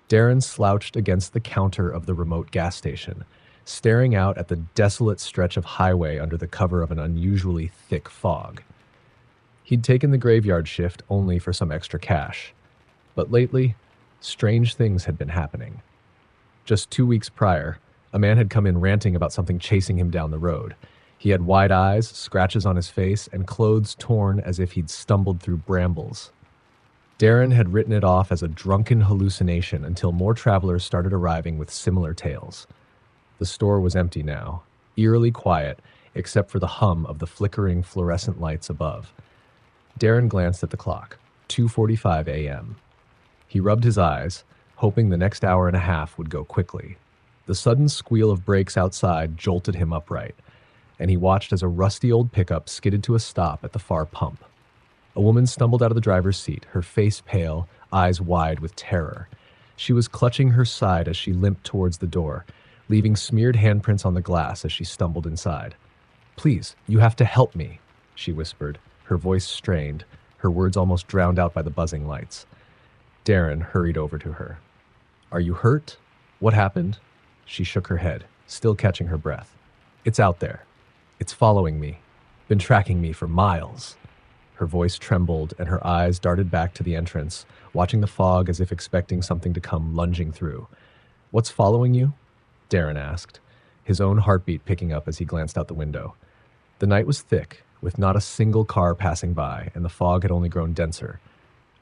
Darren slouched against the counter of the remote gas station, staring out at the desolate stretch of highway under the cover of an unusually thick fog. He'd taken the graveyard shift only for some extra cash, but lately, strange things had been happening. Just 2 weeks prior, a man had come in ranting about something chasing him down the road. He had wide eyes, scratches on his face, and clothes torn as if he'd stumbled through brambles. Darren had written it off as a drunken hallucination until more travelers started arriving with similar tales. The store was empty now, eerily quiet, except for the hum of the flickering fluorescent lights above. Darren glanced at the clock, 2:45 a.m. He rubbed his eyes, hoping the next hour and a half would go quickly. The sudden squeal of brakes outside jolted him upright, and he watched as a rusty old pickup skidded to a stop at the far pump. A woman stumbled out of the driver's seat, her face pale, eyes wide with terror. She was clutching her side as she limped towards the door, leaving smeared handprints on the glass as she stumbled inside. "Please, you have to help me," she whispered, her voice strained, her words almost drowned out by the buzzing lights. Darren hurried over to her. "Are you hurt? What happened?" She shook her head, still catching her breath. "It's out there. It's following me. Been tracking me for miles." Her voice trembled and her eyes darted back to the entrance, watching the fog as if expecting something to come lunging through. "What's following you?" Darren asked, his own heartbeat picking up as he glanced out the window. The night was thick, with not a single car passing by, and the fog had only grown denser.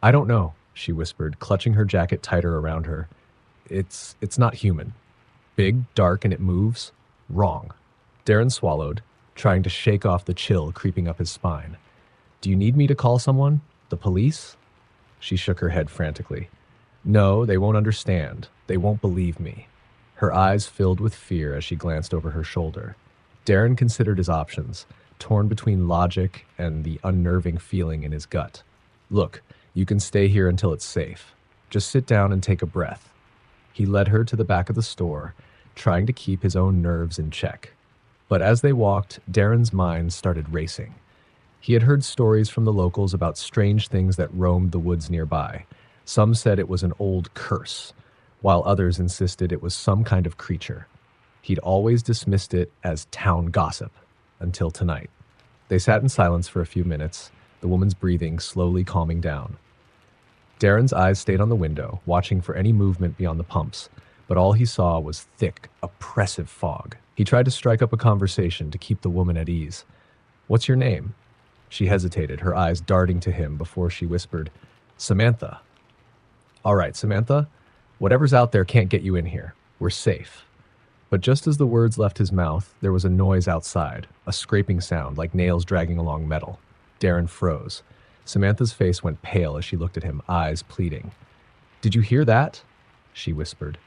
"I don't know," she whispered, clutching her jacket tighter around her. It's not human. Big, dark, and it moves. Wrong." Darren swallowed, trying to shake off the chill creeping up his spine. "Do you need me to call someone? The police?" She shook her head frantically. "No, they won't understand. They won't believe me." Her eyes filled with fear as she glanced over her shoulder. Darren considered his options, torn between logic and the unnerving feeling in his gut. "Look, you can stay here until it's safe. Just sit down and take a breath." He led her to the back of the store, trying to keep his own nerves in check. But as they walked, Darren's mind started racing. He had heard stories from the locals about strange things that roamed the woods nearby. Some said it was an old curse, while others insisted it was some kind of creature. He'd always dismissed it as town gossip, until tonight. They sat in silence for a few minutes, the woman's breathing slowly calming down. Darren's eyes stayed on the window, watching for any movement beyond the pumps, but all he saw was thick, oppressive fog. He tried to strike up a conversation to keep the woman at ease. "What's your name?" She hesitated, her eyes darting to him before she whispered, "Samantha." "All right, Samantha, whatever's out there can't get you in here. We're safe." But just as the words left his mouth, there was a noise outside, a scraping sound like nails dragging along metal. Darren froze. Samantha's face went pale as she looked at him, eyes pleading. "Did you hear that?" she whispered.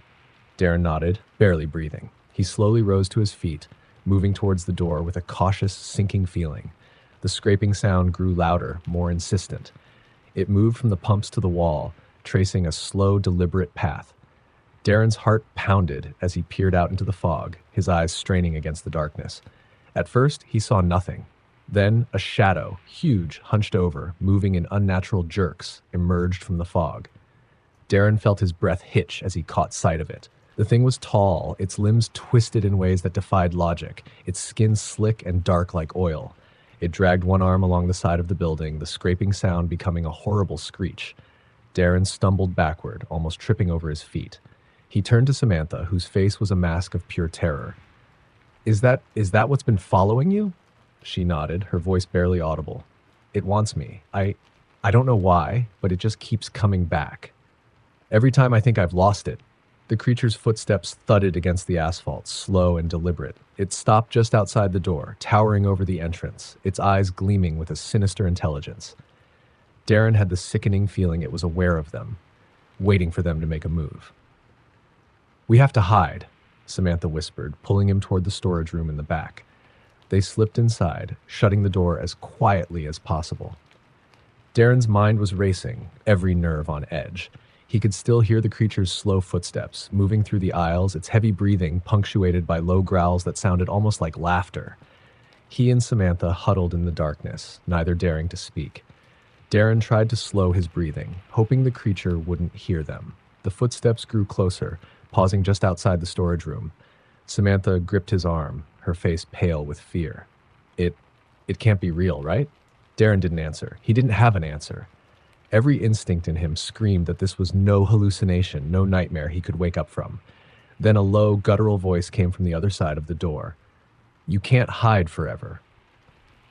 Darren nodded, barely breathing. He slowly rose to his feet, moving towards the door with a cautious, sinking feeling. The scraping sound grew louder, more insistent. It moved from the pumps to the wall, tracing a slow, deliberate path. Darren's heart pounded as he peered out into the fog, his eyes straining against the darkness. At first, he saw nothing. Then, a shadow, huge, hunched over, moving in unnatural jerks, emerged from the fog. Darren felt his breath hitch as he caught sight of it. The thing was tall, its limbs twisted in ways that defied logic, its skin slick and dark like oil. It dragged one arm along the side of the building, the scraping sound becoming a horrible screech. Darren stumbled backward, almost tripping over his feet. He turned to Samantha, whose face was a mask of pure terror. Is that what's been following you?" She nodded, her voice barely audible. "It wants me. I don't know why, but it just keeps coming back. Every time I think I've lost it." The creature's footsteps thudded against the asphalt, slow and deliberate. It stopped just outside the door, towering over the entrance, its eyes gleaming with a sinister intelligence. Darren had the sickening feeling it was aware of them, waiting for them to make a move. "We have to hide," Samantha whispered, pulling him toward the storage room in the back. They slipped inside, shutting the door as quietly as possible. Darren's mind was racing, every nerve on edge. He could still hear the creature's slow footsteps, moving through the aisles, its heavy breathing punctuated by low growls that sounded almost like laughter. He and Samantha huddled in the darkness, neither daring to speak. Darren tried to slow his breathing, hoping the creature wouldn't hear them. The The footsteps grew closer, pausing just outside the storage room. Samantha gripped his arm, her face pale with fear. It it can't be real, right? Darren didn't answer. He didn't have an answer. Every instinct in him screamed that this was no hallucination, no nightmare he could wake up from. Then a low, guttural voice came from the other side of the door. You can't hide forever.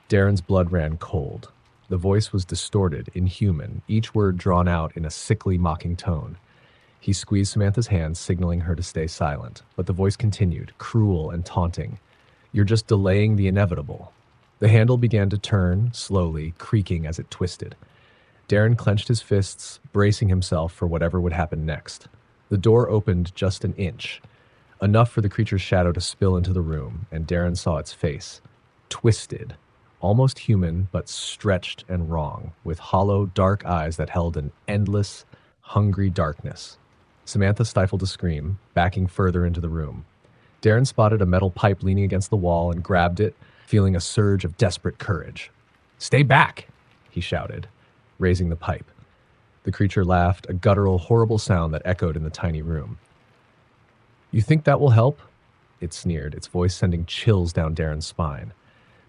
Darren's blood ran cold. The voice was distorted, inhuman, each word drawn out in a sickly, mocking tone. He squeezed Samantha's hand, signaling her to stay silent, but the voice continued, cruel and taunting. You're just delaying the inevitable. The handle began to turn, slowly, creaking as it twisted. Darren clenched his fists, bracing himself for whatever would happen next. The door opened just an inch, enough for the creature's shadow to spill into the room, and Darren saw its face. Twisted, almost human, but stretched and wrong, with hollow, dark eyes that held an endless, hungry darkness. Samantha stifled a scream, backing further into the room. Darren spotted a metal pipe leaning against the wall and grabbed it, feeling a surge of desperate courage. Stay back, he shouted, raising the pipe. The creature laughed, a guttural, horrible sound that echoed in the tiny room. You think that will help? It sneered, its voice sending chills down Darren's spine.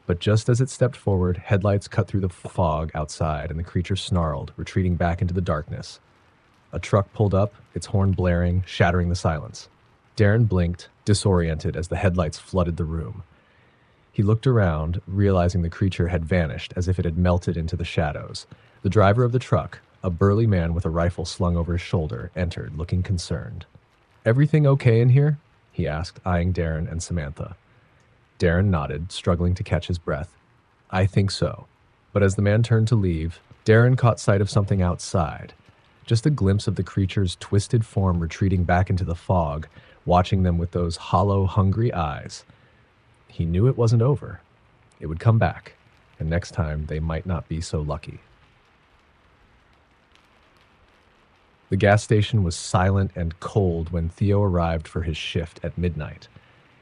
But just as it stepped forward, headlights cut through the fog outside, and the creature snarled, retreating back into the darkness. A truck pulled up, its horn blaring, shattering the silence. Darren blinked, disoriented as the headlights flooded the room. He looked around, realizing the creature had vanished as if it had melted into the shadows. The driver of the truck, a burly man with a rifle slung over his shoulder, entered, looking concerned. Everything okay in here? He asked, eyeing Darren and Samantha. Darren nodded, struggling to catch his breath. I think so. But as the man turned to leave, Darren caught sight of something outside. Just a glimpse of the creature's twisted form retreating back into the fog, watching them with those hollow, hungry eyes. He knew it wasn't over. It would come back, and next time they might not be so lucky. The gas station was silent and cold when Theo arrived for his shift at midnight.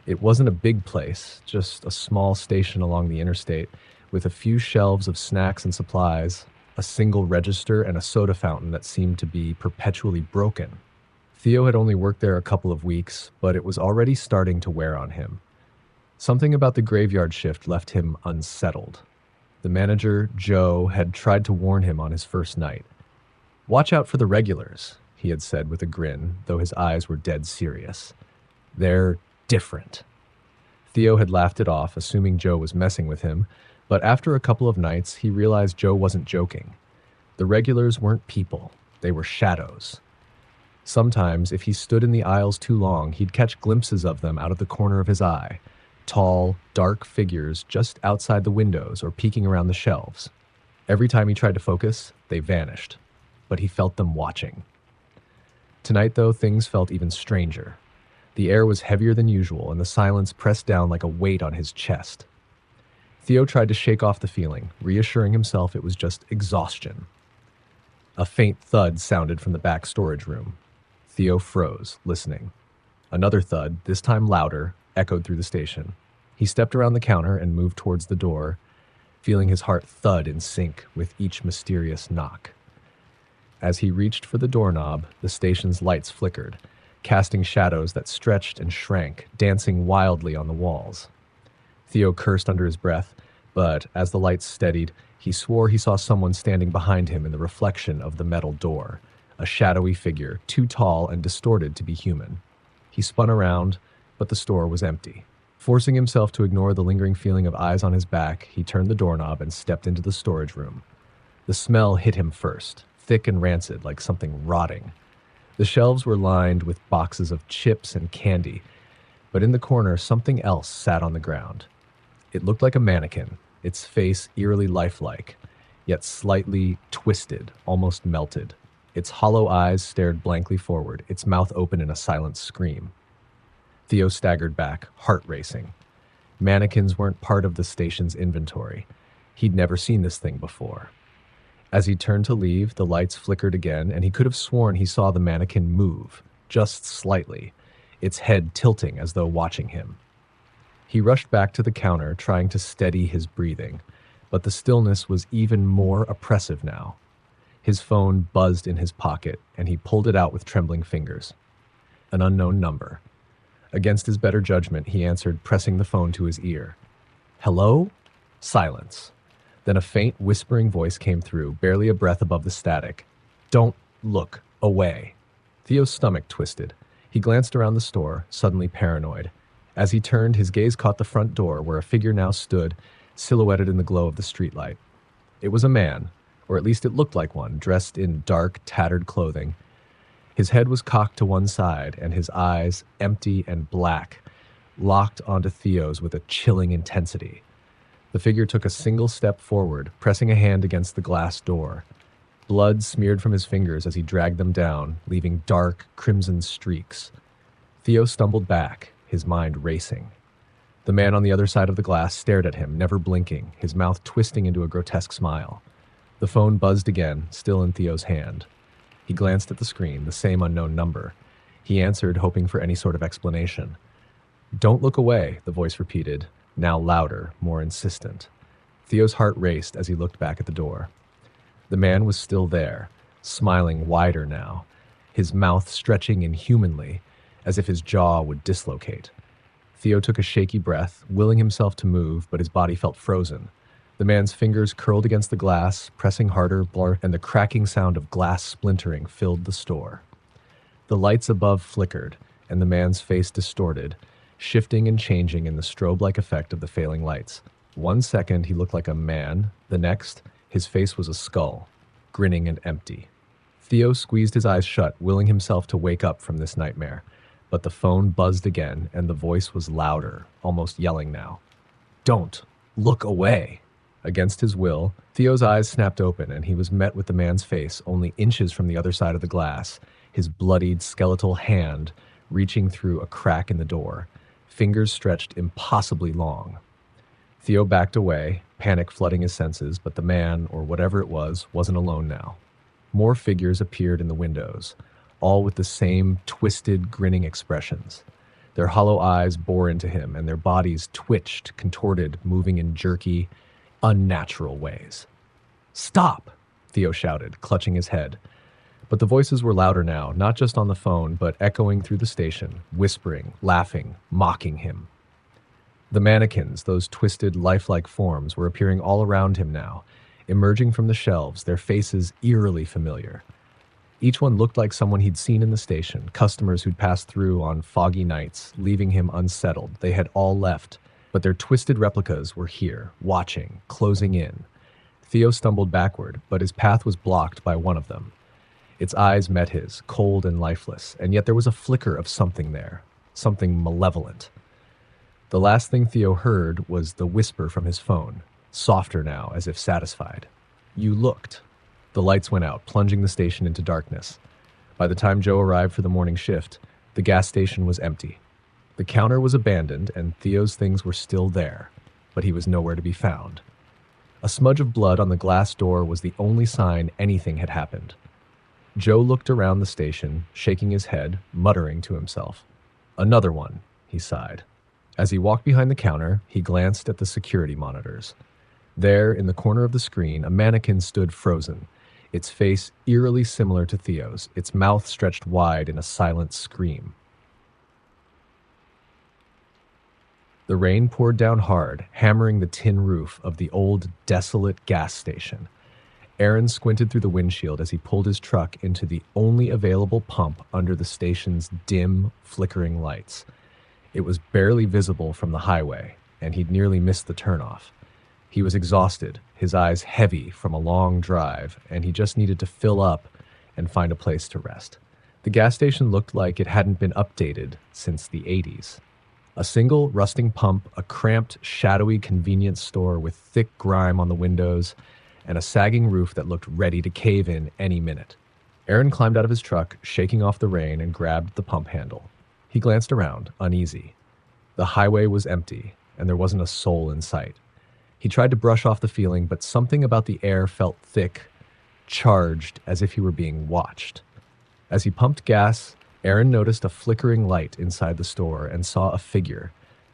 It wasn't a big place, just a small station along the interstate with a few shelves of snacks and supplies, a single register, and a soda fountain that seemed to be perpetually broken. Theo had only worked there a couple of weeks, but it was already starting to wear on him. Something about the graveyard shift left him unsettled. The manager, Joe, had tried to warn him on his first night. Watch out for the regulars, he had said with a grin, though his eyes were dead serious. They're different. Theo had laughed it off, assuming Joe was messing with him, but after a couple of nights, he realized Joe wasn't joking. The regulars weren't people, they were shadows. Sometimes, if he stood in the aisles too long, he'd catch glimpses of them out of the corner of his eye. Tall, dark figures just outside the windows or peeking around the shelves. Every time he tried to focus, they vanished. But he felt them watching. Tonight, though, things felt even stranger. The air was heavier than usual, and the silence pressed down like a weight on his chest. Theo tried to shake off the feeling, reassuring himself it was just exhaustion. A faint thud sounded from the back storage room. Theo froze, listening. Another thud, this time louder, echoed through the station. He stepped around the counter and moved towards the door, feeling his heart thud in sync with each mysterious knock. As he reached for the doorknob, the station's lights flickered, casting shadows that stretched and shrank, dancing wildly on the walls. Theo cursed under his breath, but as the lights steadied, he swore he saw someone standing behind him in the reflection of the metal door, a shadowy figure, too tall and distorted to be human. He spun around, but the store was empty. Forcing himself to ignore the lingering feeling of eyes on his back, he turned the doorknob and stepped into the storage room. The smell hit him first, thick and rancid like something rotting. The shelves were lined with boxes of chips and candy, but in the corner something else sat on the ground. It looked like a mannequin, its face eerily lifelike, yet slightly twisted, almost melted. Its hollow eyes stared blankly forward, its mouth open in a silent scream. Theo staggered back, heart racing. Mannequins weren't part of the station's inventory. He'd never seen this thing before. As he turned to leave, the lights flickered again, and he could have sworn he saw the mannequin move, just slightly, its head tilting as though watching him. He rushed back to the counter, trying to steady his breathing, but the stillness was even more oppressive now. His phone buzzed in his pocket, and he pulled it out with trembling fingers. An unknown number. Against his better judgment, he answered, pressing the phone to his ear. "Hello?" Silence. Then a faint, whispering voice came through, barely a breath above the static. "Don't look away." Theo's stomach twisted. He glanced around the store, suddenly paranoid. As he turned, his gaze caught the front door, where a figure now stood, silhouetted in the glow of the streetlight. It was a man, or at least it looked like one, dressed in dark, tattered clothing. His head was cocked to one side, and his eyes, empty and black, locked onto Theo's with a chilling intensity. The figure took a single step forward, pressing a hand against the glass door. Blood smeared from his fingers as he dragged them down, leaving dark, crimson streaks. Theo stumbled back, his mind racing. The man on the other side of the glass stared at him, never blinking, his mouth twisting into a grotesque smile. The phone buzzed again, still in Theo's hand. He glanced at the screen, the same unknown number. He answered, hoping for any sort of explanation. "Don't look away," the voice repeated, now louder, more insistent. Theo's heart raced as he looked back at the door. The man was still there, smiling wider now, his mouth stretching inhumanly, as if his jaw would dislocate. Theo took a shaky breath, willing himself to move, but his body felt frozen. The man's fingers curled against the glass, pressing harder, and the cracking sound of glass splintering filled the store. The lights above flickered, and the man's face distorted, shifting and changing in the strobe-like effect of the failing lights. 1 second, he looked like a man. The next, his face was a skull, grinning and empty. Theo squeezed his eyes shut, willing himself to wake up from this nightmare. But the phone buzzed again, and the voice was louder, almost yelling now. "Don't look away." Against his will, Theo's eyes snapped open, and he was met with the man's face only inches from the other side of the glass, his bloodied, skeletal hand reaching through a crack in the door, fingers stretched impossibly long. Theo backed away, panic flooding his senses, but the man, or whatever it was, wasn't alone now. More figures appeared in the windows, all with the same twisted, grinning expressions. Their hollow eyes bore into him, and their bodies twitched, contorted, moving in jerky, unnatural ways. "Stop!" Theo shouted, clutching his head. But the voices were louder now, not just on the phone, but echoing through the station, whispering, laughing, mocking him. The mannequins, those twisted, lifelike forms, were appearing all around him now, emerging from the shelves, their faces eerily familiar. Each one looked like someone he'd seen in the station, customers who'd passed through on foggy nights, leaving him unsettled. They had all left, but their twisted replicas were here, watching, closing in. Theo stumbled backward, but his path was blocked by one of them. Its eyes met his, cold and lifeless, and yet there was a flicker of something there, something malevolent. The last thing Theo heard was the whisper from his phone, softer now, as if satisfied. "You looked." The lights went out, plunging the station into darkness. By the time Joe arrived for the morning shift, the gas station was empty. The counter was abandoned, and Theo's things were still there, but he was nowhere to be found. A smudge of blood on the glass door was the only sign anything had happened. Joe looked around the station, shaking his head, muttering to himself. "Another one," he sighed. As he walked behind the counter, he glanced at the security monitors. There, in the corner of the screen, a mannequin stood frozen, its face eerily similar to Theo's, its mouth stretched wide in a silent scream. The rain poured down hard, hammering the tin roof of the old, desolate gas station. Aaron squinted through the windshield as he pulled his truck into the only available pump under the station's dim, flickering lights. It was barely visible from the highway, and he'd nearly missed the turnoff. He was exhausted, his eyes heavy from a long drive, and he just needed to fill up and find a place to rest. The gas station looked like it hadn't been updated since the 80s. A single rusting pump, a cramped, shadowy convenience store with thick grime on the windows, and a sagging roof that looked ready to cave in any minute. Aaron climbed out of his truck, shaking off the rain, and grabbed the pump handle. He glanced around, uneasy. The highway was empty, and there wasn't a soul in sight. He tried to brush off the feeling, but something about the air felt thick, charged, as if he were being watched. As he pumped gas, Aaron noticed a flickering light inside the store and saw a figure,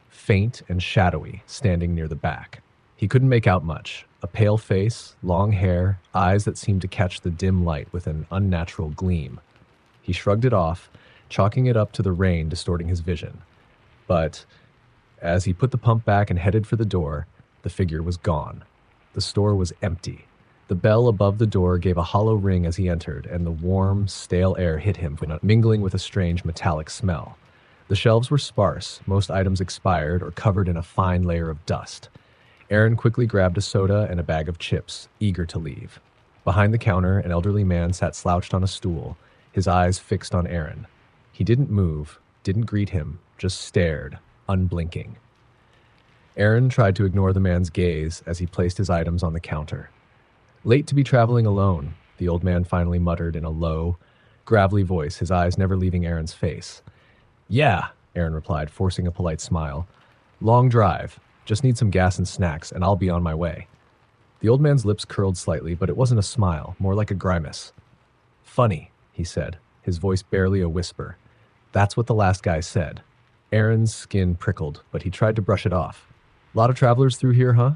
faint and shadowy, standing near the back. He couldn't make out much. A pale face, long hair, eyes that seemed to catch the dim light with an unnatural gleam. He shrugged it off, chalking it up to the rain distorting his vision. But as he put the pump back and headed for the door, the figure was gone. The store was empty. The bell above the door gave a hollow ring as he entered, and the warm, stale air hit him, mingling with a strange metallic smell. The shelves were sparse, most items expired or covered in a fine layer of dust. Aaron quickly grabbed a soda and a bag of chips, eager to leave. Behind the counter, an elderly man sat slouched on a stool, his eyes fixed on Aaron. He didn't move, didn't greet him, just stared, unblinking. Aaron tried to ignore the man's gaze as he placed his items on the counter. "Late to be traveling alone," the old man finally muttered in a low, gravelly voice, his eyes never leaving Aaron's face. "Yeah," Aaron replied, forcing a polite smile. "Long drive. Just need some gas and snacks, and I'll be on my way." The old man's lips curled slightly, but it wasn't a smile, more like a grimace. "Funny," he said, his voice barely a whisper. "That's what the last guy said." Aaron's skin prickled, but he tried to brush it off. "Lot of travelers through here, huh?"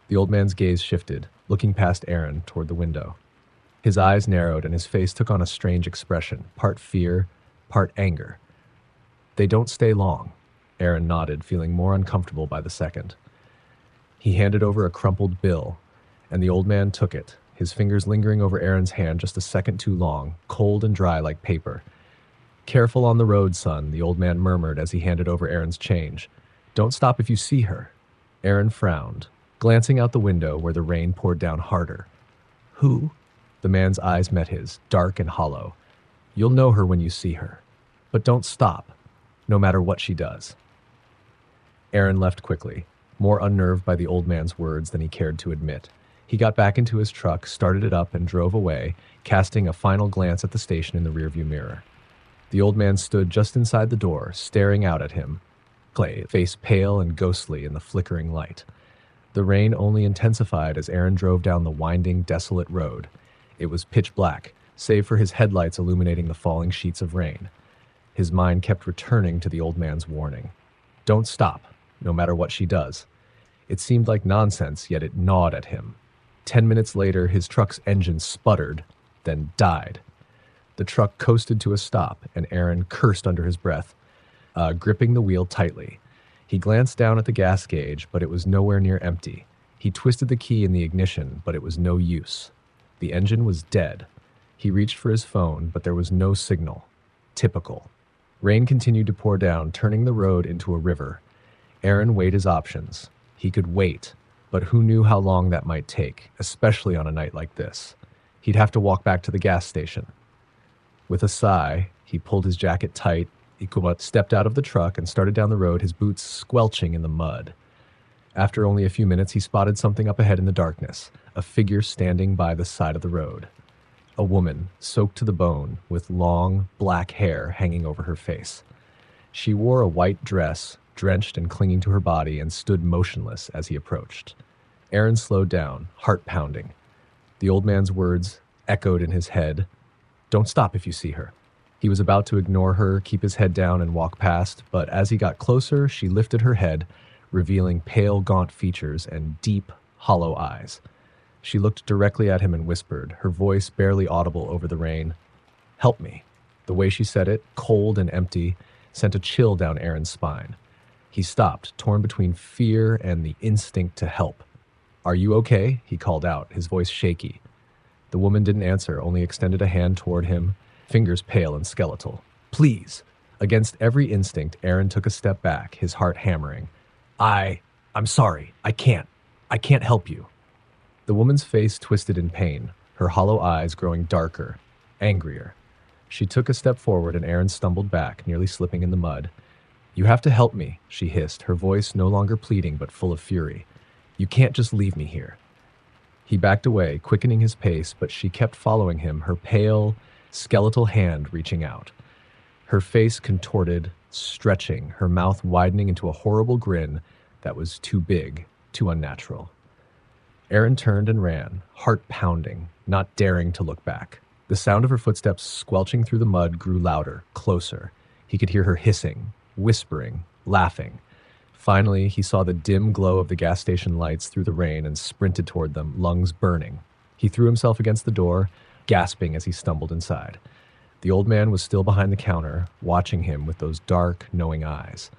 The old man's gaze shifted, looking past Aaron toward the window. His eyes narrowed and his face took on a strange expression, part fear, part anger. "They don't stay long," Aaron nodded, feeling more uncomfortable by the second. He handed over a crumpled bill, and the old man took it, his fingers lingering over Aaron's hand just a second too long, cold and dry like paper. "Careful on the road, son," the old man murmured as he handed over Aaron's change. "Don't stop if you see her." Aaron frowned, glancing out the window where the rain poured down harder. "Who?" The man's eyes met his, dark and hollow. "You'll know her when you see her. But don't stop, no matter what she does." Aaron left quickly, more unnerved by the old man's words than he cared to admit. He got back into his truck, started it up, and drove away, casting a final glance at the station in the rearview mirror. The old man stood just inside the door, staring out at him, face pale and ghostly in the flickering light. The rain only intensified as Aaron drove down the winding, desolate road. It was pitch black, save for his headlights illuminating the falling sheets of rain. His mind kept returning to the old man's warning. Don't stop, no matter what she does. It seemed like nonsense, yet it gnawed at him. 10 minutes later, his truck's engine sputtered, then died. The truck coasted to a stop, and Aaron cursed under his breath, gripping the wheel tightly. He glanced down at the gas gauge, but it was nowhere near empty. He twisted the key in the ignition, but it was no use. The engine was dead. He reached for his phone, but there was no signal. Typical. Rain continued to pour down, turning the road into a river. Aaron weighed his options. He could wait, but who knew how long that might take, especially on a night like this. He'd have to walk back to the gas station. With a sigh, he pulled his jacket tight, stepped out of the truck and started down the road, his boots squelching in the mud. After only a few minutes, he spotted something up ahead in the darkness, a figure standing by the side of the road. A woman, soaked to the bone, with long, black hair hanging over her face. She wore a white dress, drenched and clinging to her body, and stood motionless as he approached. Aaron slowed down, heart pounding. The old man's words echoed in his head. Don't stop if you see her. He was about to ignore her, keep his head down, and walk past, but as he got closer, she lifted her head, revealing pale, gaunt features and deep, hollow eyes. She looked directly at him and whispered, her voice barely audible over the rain. Help me. The way she said it, cold and empty, sent a chill down Aaron's spine. He stopped, torn between fear and the instinct to help. Are you okay? He called out, his voice shaky. The woman didn't answer, only extended a hand toward him, fingers pale and skeletal. Please. Against every instinct, Aaron took a step back, his heart hammering. I'm sorry. I can't help you. The woman's face twisted in pain, her hollow eyes growing darker, angrier. She took a step forward and Aaron stumbled back, nearly slipping in the mud. You have to help me, she hissed, her voice no longer pleading but full of fury. You can't just leave me here. He backed away, quickening his pace, but she kept following him, her pale, skeletal hand reaching out. Her face contorted, stretching, her mouth widening into a horrible grin that was too big, too unnatural. Aaron turned and ran, heart pounding, not daring to look back. The sound of her footsteps squelching through the mud grew louder, closer. He could hear her hissing, whispering, laughing. Finally, he saw the dim glow of the gas station lights through the rain and sprinted toward them, lungs burning. He threw himself against the door, gasping as he stumbled inside. The old man was still behind the counter, watching him with those dark, knowing eyes.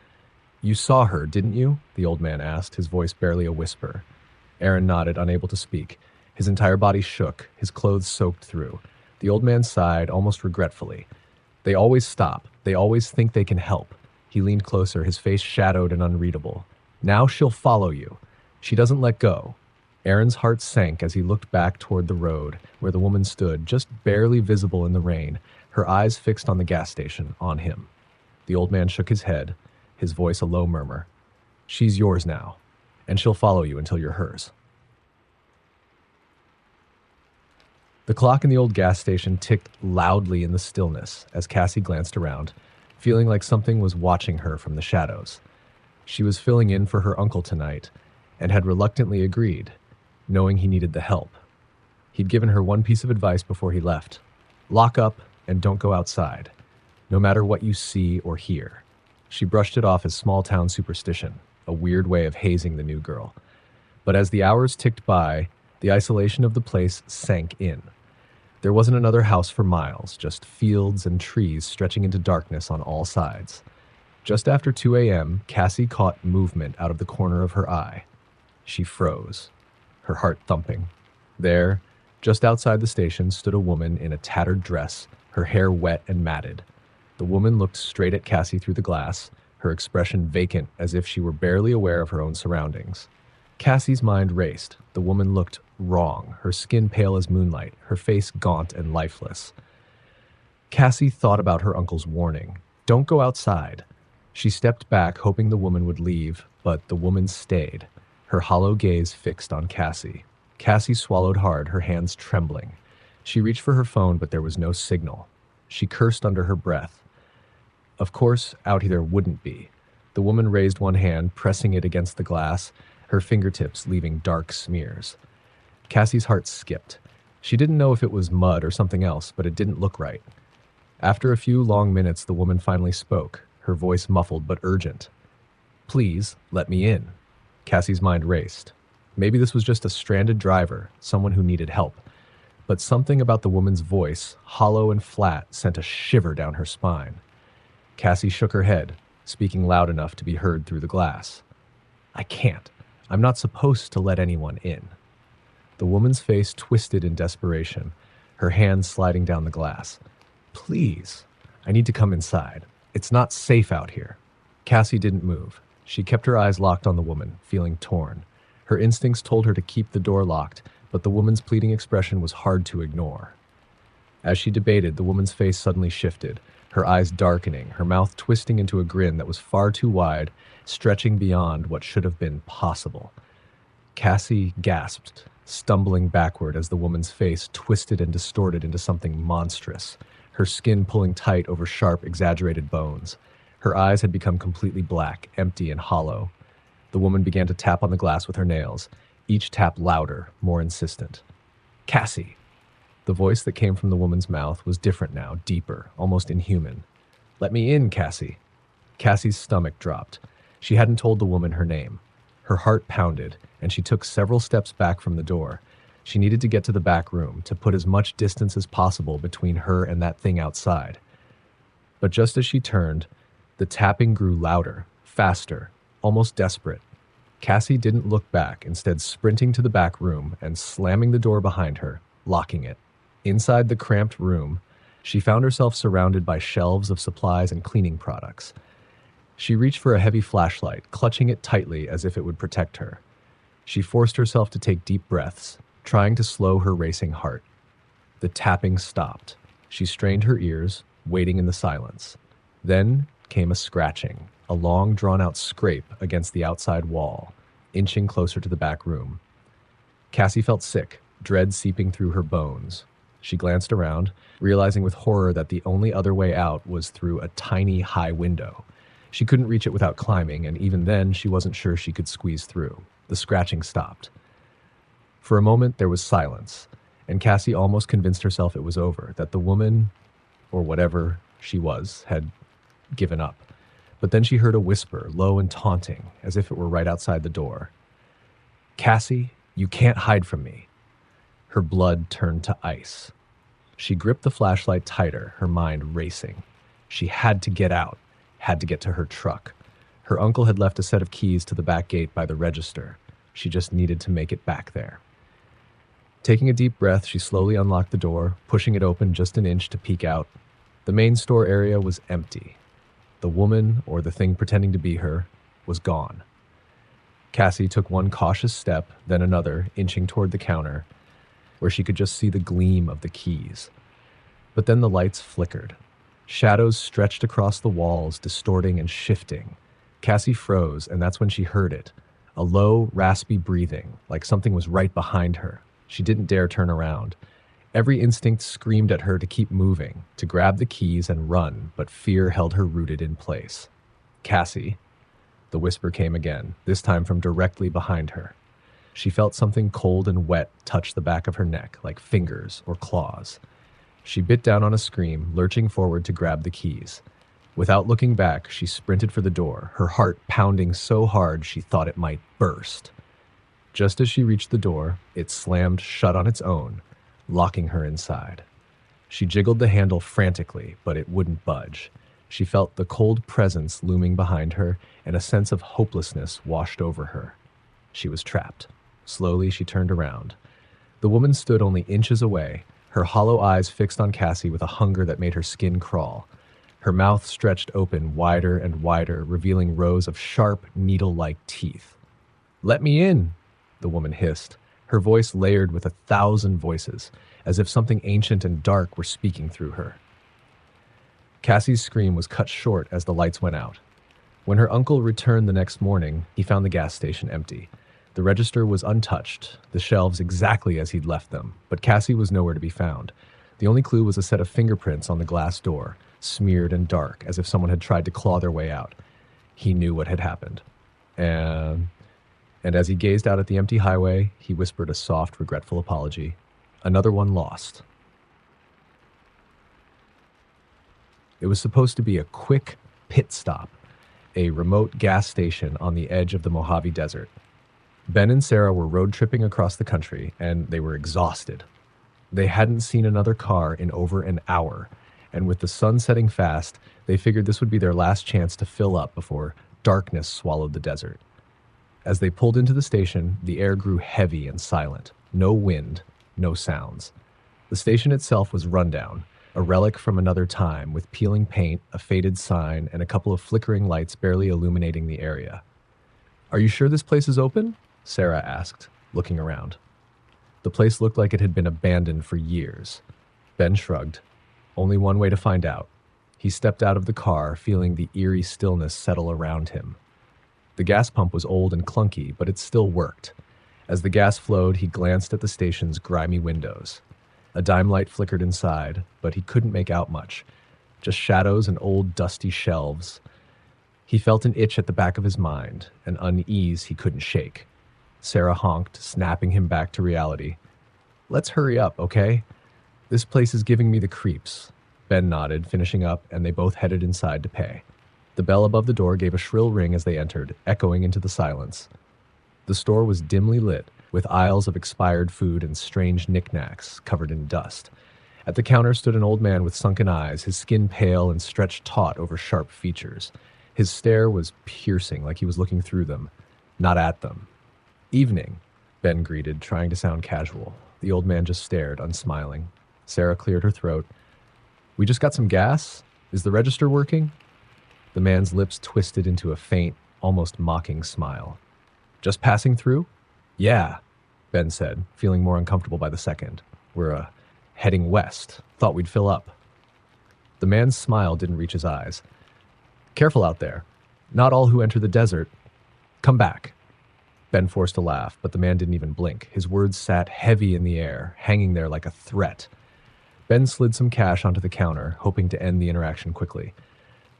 "You saw her, didn't you?" the old man asked, his voice barely a whisper. Aaron nodded, unable to speak. His entire body shook, his clothes soaked through. The old man sighed, almost regretfully. "They always stop. They always think they can help." He leaned closer, his face shadowed and unreadable. "Now she'll follow you. She doesn't let go." Aaron's heart sank as he looked back toward the road, where the woman stood, just barely visible in the rain, her eyes fixed on the gas station, on him. The old man shook his head, his voice a low murmur. "She's yours now, and she'll follow you until you're hers." The clock in the old gas station ticked loudly in the stillness as Cassie glanced around, feeling like something was watching her from the shadows. She was filling in for her uncle tonight and had reluctantly agreed, knowing he needed the help. He'd given her one piece of advice before he left: lock up and don't go outside, no matter what you see or hear. She brushed it off as small-town superstition, a weird way of hazing the new girl. But as the hours ticked by, the isolation of the place sank in. There wasn't another house for miles, just fields and trees stretching into darkness on all sides. Just after 2 a.m., Cassie caught movement out of the corner of her eye. She froze, her heart thumping. There, just outside the station, stood a woman in a tattered dress, her hair wet and matted. The woman looked straight at Cassie through the glass, her expression vacant as if she were barely aware of her own surroundings. Cassie's mind raced. The woman looked wrong, her skin pale as moonlight, her face gaunt and lifeless. Cassie thought about her uncle's warning. Don't go outside. She stepped back, hoping the woman would leave, but the woman stayed, her hollow gaze fixed on Cassie. Cassie swallowed hard, her hands trembling. She reached for her phone, but there was no signal. She cursed under her breath. Of course, out there wouldn't be. The woman raised one hand, pressing it against the glass, her fingertips leaving dark smears. Cassie's heart skipped. She didn't know if it was mud or something else, but it didn't look right. After a few long minutes, the woman finally spoke, her voice muffled but urgent. "Please, let me in." Cassie's mind raced. Maybe this was just a stranded driver, someone who needed help. But something about the woman's voice, hollow and flat, sent a shiver down her spine. Cassie shook her head, speaking loud enough to be heard through the glass. "I can't. I'm not supposed to let anyone in." The woman's face twisted in desperation, her hands sliding down the glass. "Please, I need to come inside. It's not safe out here." Cassie didn't move. She kept her eyes locked on the woman, feeling torn. Her instincts told her to keep the door locked, but the woman's pleading expression was hard to ignore. As she debated, the woman's face suddenly shifted, her eyes darkening, her mouth twisting into a grin that was far too wide, stretching beyond what should have been possible. Cassie gasped, stumbling backward as the woman's face twisted and distorted into something monstrous, her skin pulling tight over sharp, exaggerated bones. Her eyes had become completely black, empty and hollow. The woman began to tap on the glass with her nails, each tap louder, more insistent. "Cassie!" The voice that came from the woman's mouth was different now, deeper, almost inhuman. "Let me in, Cassie." Cassie's stomach dropped. She hadn't told the woman her name. Her heart pounded, and she took several steps back from the door. She needed to get to the back room, to put as much distance as possible between her and that thing outside. But just as she turned, the tapping grew louder, faster, almost desperate. Cassie didn't look back, instead sprinting to the back room and slamming the door behind her, locking it. Inside the cramped room, she found herself surrounded by shelves of supplies and cleaning products. She reached for a heavy flashlight, clutching it tightly as if it would protect her. She forced herself to take deep breaths, trying to slow her racing heart. The tapping stopped. She strained her ears, waiting in the silence. Then came a scratching, a long, drawn-out scrape against the outside wall, inching closer to the back room. Cassie felt sick, dread seeping through her bones. She glanced around, realizing with horror that the only other way out was through a tiny, high window. She couldn't reach it without climbing, and even then, she wasn't sure she could squeeze through. The scratching stopped. For a moment, there was silence, and Cassie almost convinced herself it was over, that the woman, or whatever she was, had given up. But then she heard a whisper, low and taunting, as if it were right outside the door. "Cassie, you can't hide from me." Her blood turned to ice. She gripped the flashlight tighter, her mind racing. She had to get out, had to get to her truck. Her uncle had left a set of keys to the back gate by the register. She just needed to make it back there. Taking a deep breath, she slowly unlocked the door, pushing it open just an inch to peek out. The main store area was empty. The woman, or the thing pretending to be her, was gone. Cassie took one cautious step, then another, inching toward the counter, where she could just see the gleam of the keys. But then the lights flickered. Shadows stretched across the walls, distorting and shifting. Cassie froze, and that's when she heard it. A low, raspy breathing, like something was right behind her. She didn't dare turn around. Every instinct screamed at her to keep moving, to grab the keys and run, but fear held her rooted in place. "Cassie." The whisper came again, this time from directly behind her. She felt something cold and wet touch the back of her neck, like fingers or claws. She bit down on a scream, lurching forward to grab the keys. Without looking back, she sprinted for the door, her heart pounding so hard she thought it might burst. Just as she reached the door, it slammed shut on its own, locking her inside. She jiggled the handle frantically, but it wouldn't budge. She felt the cold presence looming behind her, and a sense of hopelessness washed over her. She was trapped. Slowly, she turned around. The woman stood only inches away, her hollow eyes fixed on Cassie with a hunger that made her skin crawl. Her mouth stretched open wider and wider, revealing rows of sharp, needle-like teeth. "Let me in," the woman hissed, her voice layered with 1,000 voices, as if something ancient and dark were speaking through her. Cassie's scream was cut short as the lights went out. When her uncle returned the next morning, he found the gas station empty. The register was untouched, the shelves exactly as he'd left them, but Cassie was nowhere to be found. The only clue was a set of fingerprints on the glass door, smeared and dark, as if someone had tried to claw their way out. He knew what had happened. And as he gazed out at the empty highway, he whispered a soft, regretful apology. Another one lost. It was supposed to be a quick pit stop, a remote gas station on the edge of the Mojave Desert. Ben and Sarah were road tripping across the country, and they were exhausted. They hadn't seen another car in over an hour, and with the sun setting fast, they figured this would be their last chance to fill up before darkness swallowed the desert. As they pulled into the station, the air grew heavy and silent. No wind, no sounds. The station itself was rundown, a relic from another time, with peeling paint, a faded sign, and a couple of flickering lights barely illuminating the area. "Are you sure this place is open?" Sarah asked, looking around. The place looked like it had been abandoned for years. Ben shrugged. Only one way to find out. He stepped out of the car, feeling the eerie stillness settle around him. The gas pump was old and clunky, but it still worked. As the gas flowed, he glanced at the station's grimy windows. A dime light flickered inside, but he couldn't make out much. Just shadows and old dusty shelves. He felt an itch at the back of his mind, an unease he couldn't shake. Sarah honked, snapping him back to reality. "Let's hurry up, okay? This place is giving me the creeps." Ben nodded, finishing up, and they both headed inside to pay. The bell above the door gave a shrill ring as they entered, echoing into the silence. The store was dimly lit, with aisles of expired food and strange knickknacks covered in dust. At the counter stood an old man with sunken eyes, his skin pale and stretched taut over sharp features. His stare was piercing, like he was looking through them, not at them. "Evening," Ben greeted, trying to sound casual. The old man just stared, unsmiling. Sarah cleared her throat. "We just got some gas? Is the register working?" The man's lips twisted into a faint, almost mocking smile. "Just passing through?" "Yeah," Ben said, feeling more uncomfortable by the second. "We're heading west. Thought we'd fill up." The man's smile didn't reach his eyes. "Careful out there. Not all who enter the desert. Come back." Ben forced a laugh, but the man didn't even blink. His words sat heavy in the air, hanging there like a threat. Ben slid some cash onto the counter, hoping to end the interaction quickly.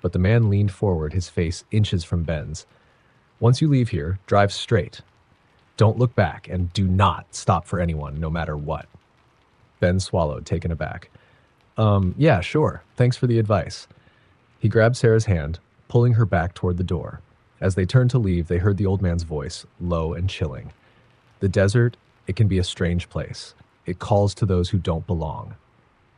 But the man leaned forward, his face inches from Ben's. "Once you leave here, drive straight. Don't look back, and do not stop for anyone, no matter what." Ben swallowed, taken aback. Yeah, sure. Thanks for the advice." He grabbed Sarah's hand. pulling her back toward the door. As they turned to leave, they heard the old man's voice, low and chilling. The desert, it can be a strange place. It calls to those who don't belong.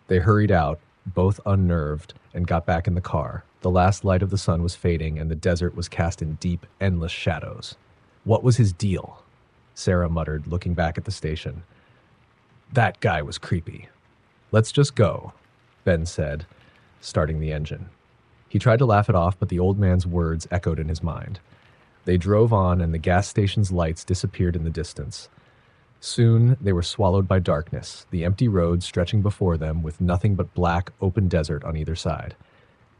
They hurried out, both unnerved, and got back in the car. The last light of the sun was fading, and the desert was cast in deep, endless shadows. What was his deal? Sarah muttered, looking back at the station. That guy was creepy. Let's just go, Ben said, starting the engine. He tried to laugh it off, but the old man's words echoed in his mind. They drove on, and the gas station's lights disappeared in the distance. Soon, they were swallowed by darkness, the empty road stretching before them with nothing but black, open desert on either side.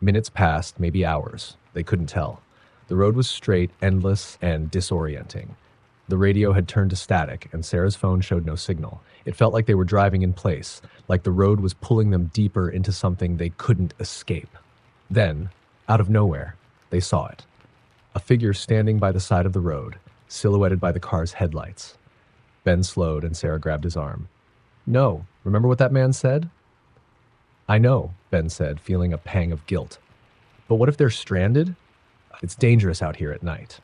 Minutes passed, maybe hours. They couldn't tell. The road was straight, endless, and disorienting. The radio had turned to static, and Sarah's phone showed no signal. It felt like they were driving in place, like the road was pulling them deeper into something they couldn't escape. Then, out of nowhere, they saw it. A figure standing by the side of the road, silhouetted by the car's headlights. Ben slowed, and Sarah grabbed his arm. No, remember what that man said? I know, Ben said, feeling a pang of guilt. But what if they're stranded? It's dangerous out here at night.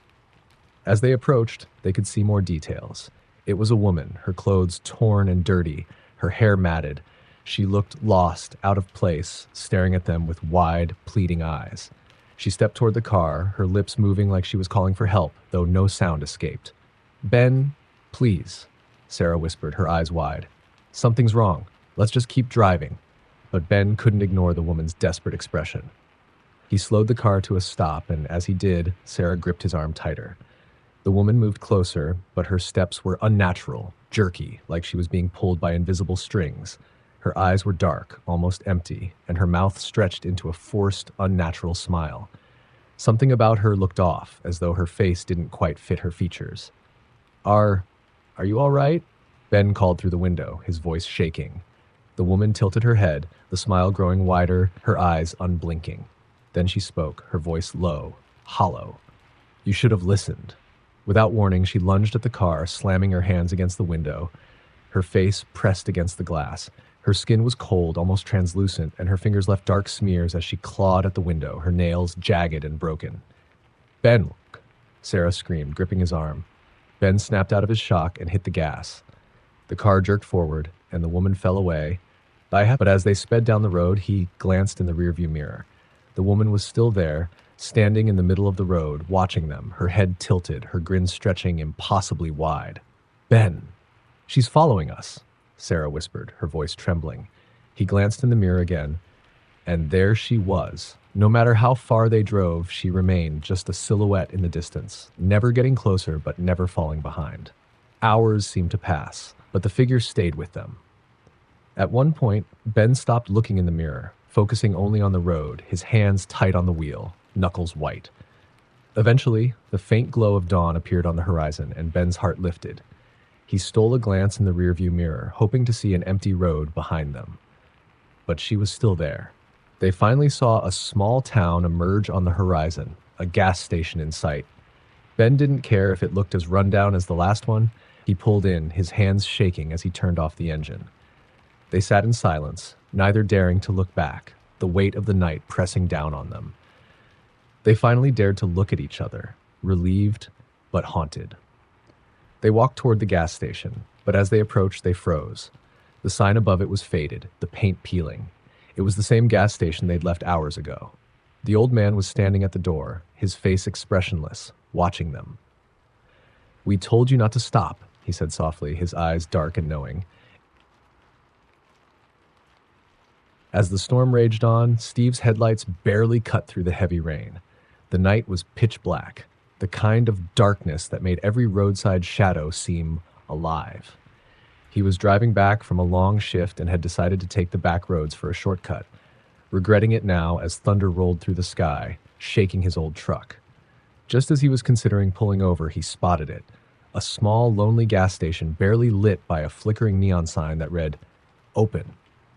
As they approached, they could see more details. It was a woman, her clothes torn and dirty, her hair matted. She looked lost, out of place, staring at them with wide, pleading eyes. She stepped toward the car, her lips moving like she was calling for help, though no sound escaped. Ben, please, Sarah whispered, her eyes wide. Something's wrong. Let's just keep driving. But Ben couldn't ignore the woman's desperate expression. He slowed the car to a stop, and as he did, Sarah gripped his arm tighter. The woman moved closer, but her steps were unnatural, jerky, like she was being pulled by invisible strings. Her eyes were dark, almost empty, and her mouth stretched into a forced, unnatural smile. Something about her looked off, as though her face didn't quite fit her features. Are you all right? Ben called through the window, his voice shaking. The woman tilted her head, the smile growing wider, her eyes unblinking. Then she spoke, her voice low, hollow. You should have listened. Without warning, she lunged at the car, slamming her hands against the window. Her face pressed against the glass. Her skin was cold, almost translucent, and her fingers left dark smears as she clawed at the window, her nails jagged and broken. Ben, look, Sarah screamed, gripping his arm. Ben snapped out of his shock and hit the gas. The car jerked forward, and the woman fell away. But as they sped down the road, he glanced in the rearview mirror. The woman was still there, standing in the middle of the road, watching them, her head tilted, her grin stretching impossibly wide. Ben, she's following us, Sarah whispered, her voice trembling. He glanced in the mirror again, and there she was. No matter how far they drove, she remained just a silhouette in the distance, never getting closer but never falling behind. Hours seemed to pass, but the figure stayed with them. At one point, Ben stopped looking in the mirror, focusing only on the road, his hands tight on the wheel, knuckles white. Eventually, the faint glow of dawn appeared on the horizon, and Ben's heart lifted. He stole a glance in the rearview mirror, hoping to see an empty road behind them. But she was still there. They finally saw a small town emerge on the horizon, a gas station in sight. Ben didn't care if it looked as rundown as the last one. He pulled in, his hands shaking as he turned off the engine. They sat in silence, neither daring to look back, the weight of the night pressing down on them. They finally dared to look at each other, relieved but haunted. They walked toward the gas station, but as they approached, they froze. The sign above it was faded, the paint peeling. It was the same gas station they'd left hours ago. The old man was standing at the door, his face expressionless, watching them. We told you not to stop, he said softly, his eyes dark and knowing. As the storm raged on, Steve's headlights barely cut through the heavy rain. The night was pitch black, the kind of darkness that made every roadside shadow seem alive. He was driving back from a long shift and had decided to take the back roads for a shortcut, regretting it now as thunder rolled through the sky, shaking his old truck. Just as he was considering pulling over, he spotted it, a small, lonely gas station barely lit by a flickering neon sign that read, "Open."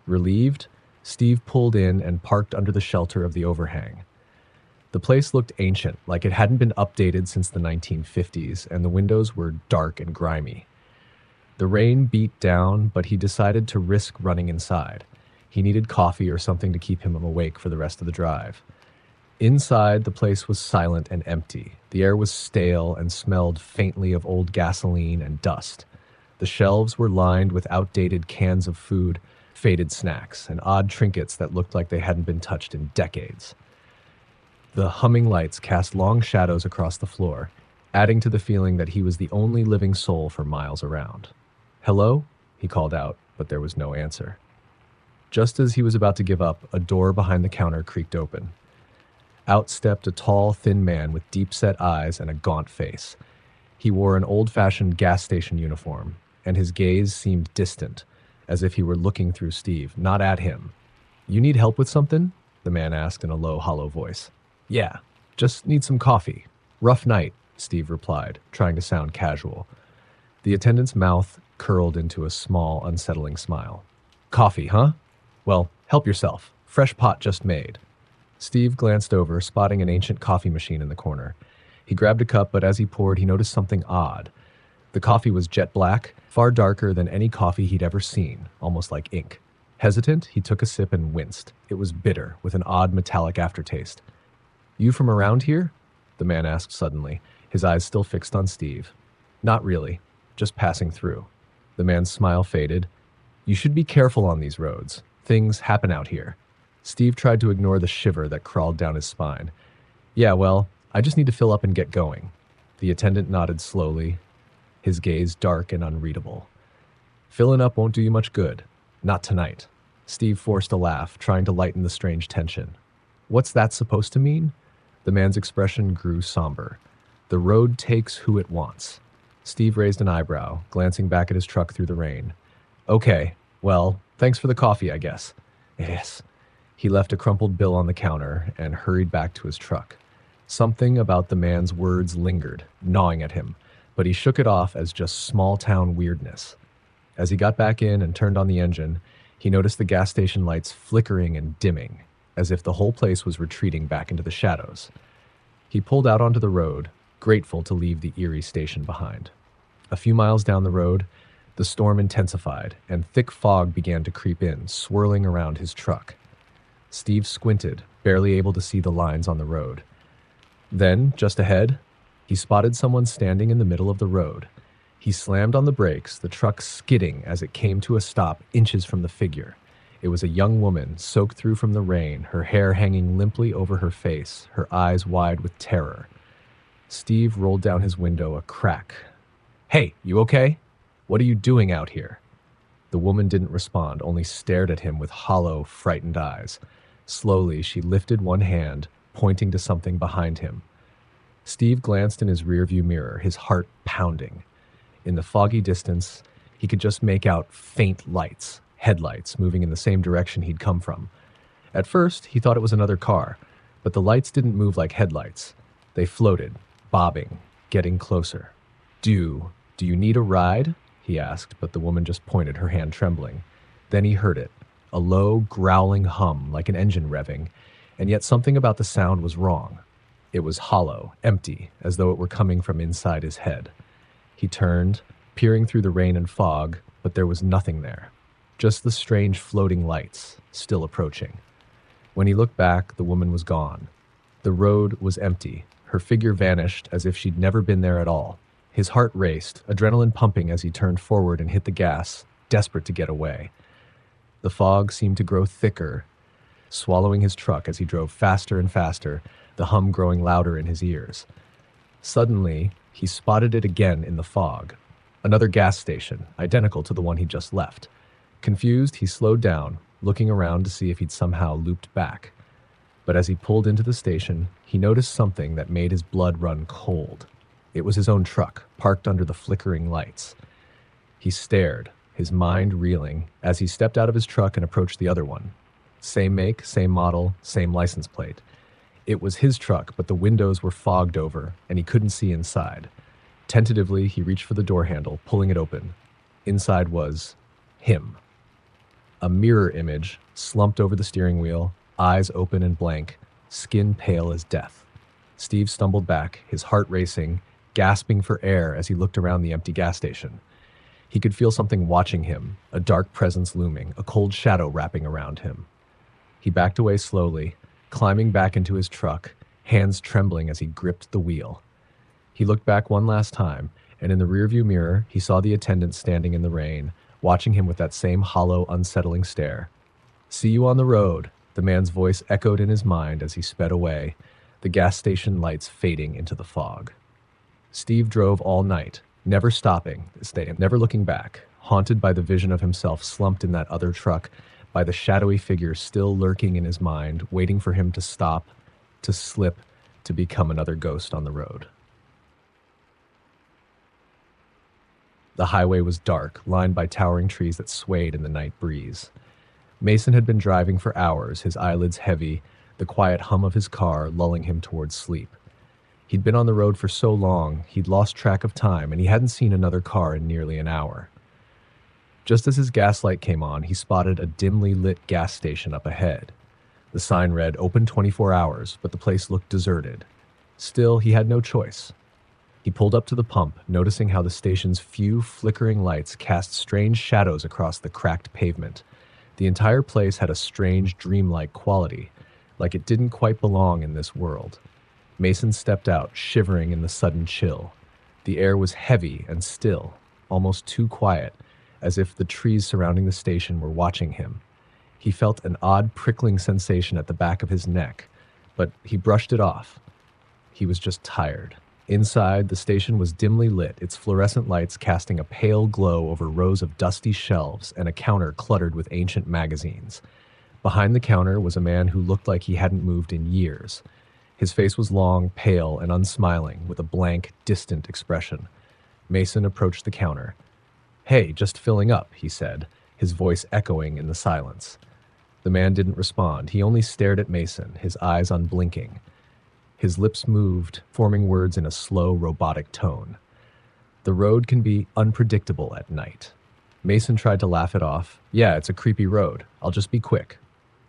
Relieved, Steve pulled in and parked under the shelter of the overhang. The place looked ancient, like it hadn't been updated since the 1950s, and the windows were dark and grimy. The rain beat down, but he decided to risk running inside. He needed coffee or something to keep him awake for the rest of the drive. Inside, the place was silent and empty. The air was stale and smelled faintly of old gasoline and dust. The shelves were lined with outdated cans of food, faded snacks, and odd trinkets that looked like they hadn't been touched in decades. The humming lights cast long shadows across the floor, adding to the feeling that he was the only living soul for miles around. "Hello?" he called out, but there was no answer. Just as he was about to give up, a door behind the counter creaked open. Out stepped a tall, thin man with deep-set eyes and a gaunt face. He wore an old-fashioned gas station uniform, and his gaze seemed distant, as if he were looking through Steve, not at him. "You need help with something?" the man asked in a low, hollow voice. "Yeah, just need some coffee. Rough night," Steve replied, trying to sound casual. The attendant's mouth curled into a small, unsettling smile. "Coffee, huh? Well, help yourself. Fresh pot just made." Steve glanced over, spotting an ancient coffee machine in the corner. He grabbed a cup, but as he poured, he noticed something odd. The coffee was jet black, far darker than any coffee he'd ever seen, almost like ink. Hesitant, he took a sip and winced. It was bitter, with an odd metallic aftertaste. "You from around here?" the man asked suddenly, his eyes still fixed on Steve. "Not really, just passing through." The man's smile faded. "You should be careful on these roads. Things happen out here." Steve tried to ignore the shiver that crawled down his spine. "Yeah, well, I just need to fill up and get going." The attendant nodded slowly, his gaze dark and unreadable. "Filling up won't do you much good. Not tonight." Steve forced a laugh, trying to lighten the strange tension. "What's that supposed to mean?" The man's expression grew somber. "The road takes who it wants." Steve raised an eyebrow, glancing back at his truck through the rain. "Okay, well, thanks for the coffee, I guess." "Yes." He left a crumpled bill on the counter and hurried back to his truck. Something about the man's words lingered, gnawing at him, but he shook it off as just small-town weirdness. As he got back in and turned on the engine, he noticed the gas station lights flickering and dimming, as if the whole place was retreating back into the shadows. He pulled out onto the road, grateful to leave the eerie station behind. A few miles down the road, the storm intensified, and thick fog began to creep in, swirling around his truck. Steve squinted, barely able to see the lines on the road. Then, just ahead, he spotted someone standing in the middle of the road. He slammed on the brakes, the truck skidding as it came to a stop inches from the figure. It was a young woman, soaked through from the rain, her hair hanging limply over her face, her eyes wide with terror. Steve rolled down his window a crack. "Hey, you okay? What are you doing out here?" The woman didn't respond, only stared at him with hollow, frightened eyes. Slowly, she lifted one hand, pointing to something behind him. Steve glanced in his rearview mirror, his heart pounding. In the foggy distance, he could just make out faint lights, headlights, moving in the same direction he'd come from. At first, he thought it was another car, but the lights didn't move like headlights. They floated, bobbing, getting closer. Do you need a ride?" he asked, but the woman just pointed, her hand trembling. Then he heard it, a low, growling hum like an engine revving, and yet something about the sound was wrong. It was hollow, empty, as though it were coming from inside his head. He turned, peering through the rain and fog, but there was nothing there. Just the strange floating lights, still approaching. When he looked back, the woman was gone. The road was empty. Her figure vanished as if she'd never been there at all. His heart raced, adrenaline pumping as he turned forward and hit the gas, desperate to get away. The fog seemed to grow thicker, swallowing his truck as he drove faster and faster, the hum growing louder in his ears. Suddenly, he spotted it again in the fog. Another gas station, identical to the one he'd just left. Confused, he slowed down, looking around to see if he'd somehow looped back. But as he pulled into the station, he noticed something that made his blood run cold. It was his own truck, parked under the flickering lights. He stared, his mind reeling, as he stepped out of his truck and approached the other one. Same make, same model, same license plate. It was his truck, but the windows were fogged over, and he couldn't see inside. Tentatively, he reached for the door handle, pulling it open. Inside was him. A mirror image, slumped over the steering wheel, eyes open and blank, skin pale as death. Steve stumbled back, his heart racing, gasping for air as he looked around the empty gas station. He could feel something watching him, a dark presence looming, a cold shadow wrapping around him. He backed away slowly, climbing back into his truck, hands trembling as he gripped the wheel. He looked back one last time, and in the rearview mirror, he saw the attendant standing in the rain, watching him with that same hollow, unsettling stare. "See you on the road," the man's voice echoed in his mind as he sped away, the gas station lights fading into the fog. Steve drove all night, never stopping, never looking back, haunted by the vision of himself slumped in that other truck, by the shadowy figure still lurking in his mind, waiting for him to stop, to slip, to become another ghost on the road. The highway was dark, lined by towering trees that swayed in the night breeze. Mason had been driving for hours, his eyelids heavy, the quiet hum of his car lulling him towards sleep. He'd been on the road for so long, he'd lost track of time, and he hadn't seen another car in nearly an hour. Just as his gas light came on, he spotted a dimly lit gas station up ahead. The sign read, "Open 24 hours," but the place looked deserted. Still, he had no choice. He pulled up to the pump, noticing how the station's few flickering lights cast strange shadows across the cracked pavement. The entire place had a strange, dreamlike quality, like it didn't quite belong in this world. Mason stepped out, shivering in the sudden chill. The air was heavy and still, almost too quiet, as if the trees surrounding the station were watching him. He felt an odd prickling sensation at the back of his neck, but he brushed it off. He was just tired. Inside, the station was dimly lit, its fluorescent lights casting a pale glow over rows of dusty shelves and a counter cluttered with ancient magazines. Behind the counter was a man who looked like he hadn't moved in years. His face was long, pale, and unsmiling, with a blank, distant expression. Mason approached the counter. "Hey, just filling up," he said, his voice echoing in the silence. The man didn't respond. He only stared at Mason, his eyes unblinking. His lips moved, forming words in a slow, robotic tone. "The road can be unpredictable at night." Mason tried to laugh it off. "Yeah, it's a creepy road. I'll just be quick."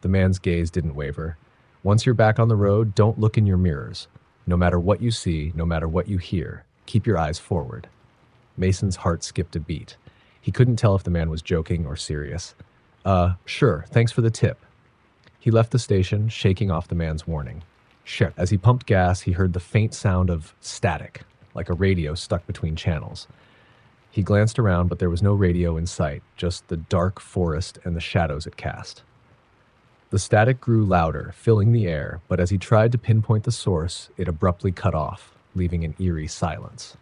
The man's gaze didn't waver. "Once you're back on the road, don't look in your mirrors. No matter what you see, no matter what you hear, keep your eyes forward." Mason's heart skipped a beat. He couldn't tell if the man was joking or serious. Sure, thanks for the tip." He left the station, shaking off the man's warning. Sure. As he pumped gas, he heard the faint sound of static, like a radio stuck between channels. He glanced around, but there was no radio in sight, just the dark forest and the shadows it cast. The static grew louder, filling the air, but as he tried to pinpoint the source, it abruptly cut off, leaving an eerie silence.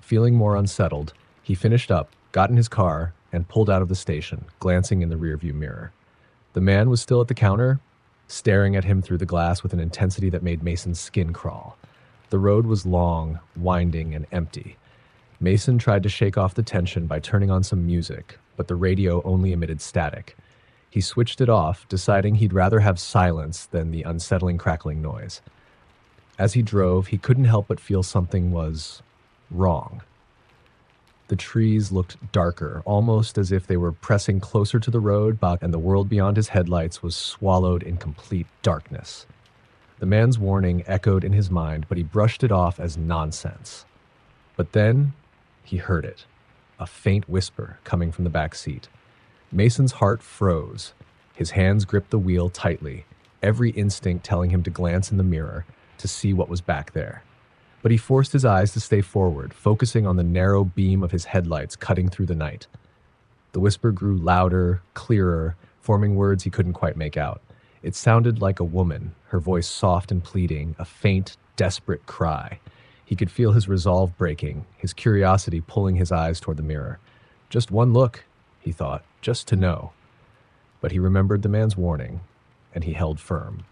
Feeling more unsettled, he finished up, got in his car, and pulled out of the station, glancing in the rearview mirror. The man was still at the counter, staring at him through the glass with an intensity that made Mason's skin crawl. The road was long, winding, and empty. Mason tried to shake off the tension by turning on some music, but the radio only emitted static. He switched it off, deciding he'd rather have silence than the unsettling crackling noise. As he drove, he couldn't help but feel something was wrong. The trees looked darker, almost as if they were pressing closer to the road, and the world beyond his headlights was swallowed in complete darkness. The man's warning echoed in his mind, but he brushed it off as nonsense. But then he heard it, a faint whisper coming from the back seat. Mason's heart froze. His hands gripped the wheel tightly, every instinct telling him to glance in the mirror to see what was back there. But he forced his eyes to stay forward, focusing on the narrow beam of his headlights cutting through the night. The whisper grew louder, clearer, forming words he couldn't quite make out. It sounded like a woman, her voice soft and pleading, a faint, desperate cry. He could feel his resolve breaking, his curiosity pulling his eyes toward the mirror. Just one look, he thought, just to know. But he remembered the man's warning, and he held firm.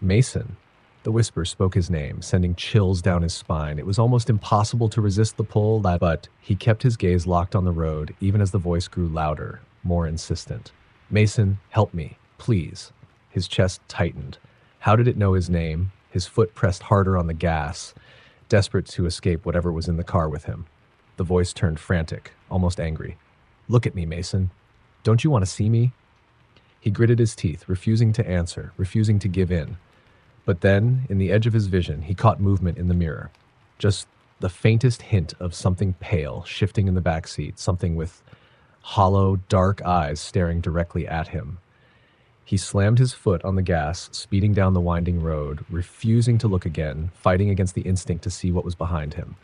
"Mason." The whisper spoke his name, sending chills down his spine. It was almost impossible to resist the pull, but he kept his gaze locked on the road, even as the voice grew louder, more insistent. "Mason, help me, please." His chest tightened. How did it know his name? His foot pressed harder on the gas, desperate to escape whatever was in the car with him. The voice turned frantic, almost angry. "Look at me, Mason. Don't you want to see me?" He gritted his teeth, refusing to answer, refusing to give in. But then, in the edge of his vision, he caught movement in the mirror. Just the faintest hint of something pale shifting in the back seat, something with hollow, dark eyes staring directly at him. He slammed his foot on the gas, speeding down the winding road, refusing to look again, fighting against the instinct to see what was behind him.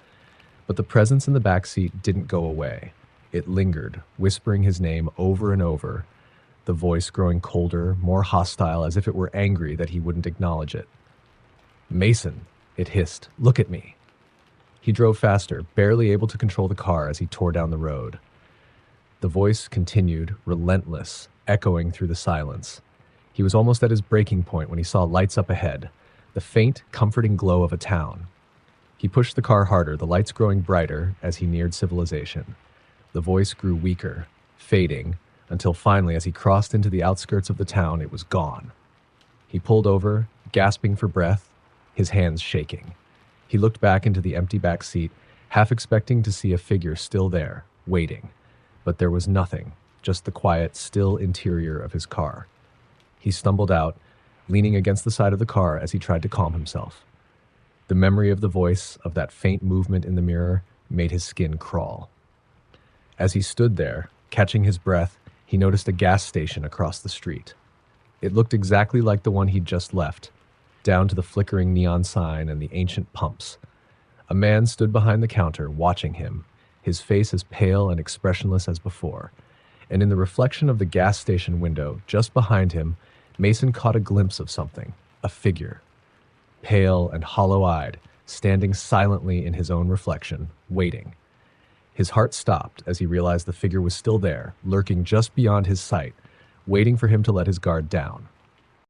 But the presence in the back seat didn't go away. It lingered, whispering his name over and over, the voice growing colder, more hostile, as if it were angry that he wouldn't acknowledge it. "Mason," it hissed, "look at me." He drove faster, barely able to control the car as he tore down the road. The voice continued, relentless, echoing through the silence. He was almost at his breaking point when he saw lights up ahead, the faint, comforting glow of a town. He pushed the car harder, the lights growing brighter as he neared civilization. The voice grew weaker, fading, until finally, as he crossed into the outskirts of the town, it was gone. He pulled over, gasping for breath, his hands shaking. He looked back into the empty back seat, half expecting to see a figure still there, waiting. But there was nothing, just the quiet, still interior of his car. He stumbled out, leaning against the side of the car as he tried to calm himself. The memory of the voice, of that faint movement in the mirror, made his skin crawl. As he stood there, catching his breath, he noticed a gas station across the street. It looked exactly like the one he'd just left, down to the flickering neon sign and the ancient pumps. A man stood behind the counter, watching him, his face as pale and expressionless as before. And in the reflection of the gas station window, just behind him, Mason caught a glimpse of something, a figure. Pale and hollow-eyed, standing silently in his own reflection, waiting. His heart stopped as he realized the figure was still there, lurking just beyond his sight, waiting for him to let his guard down.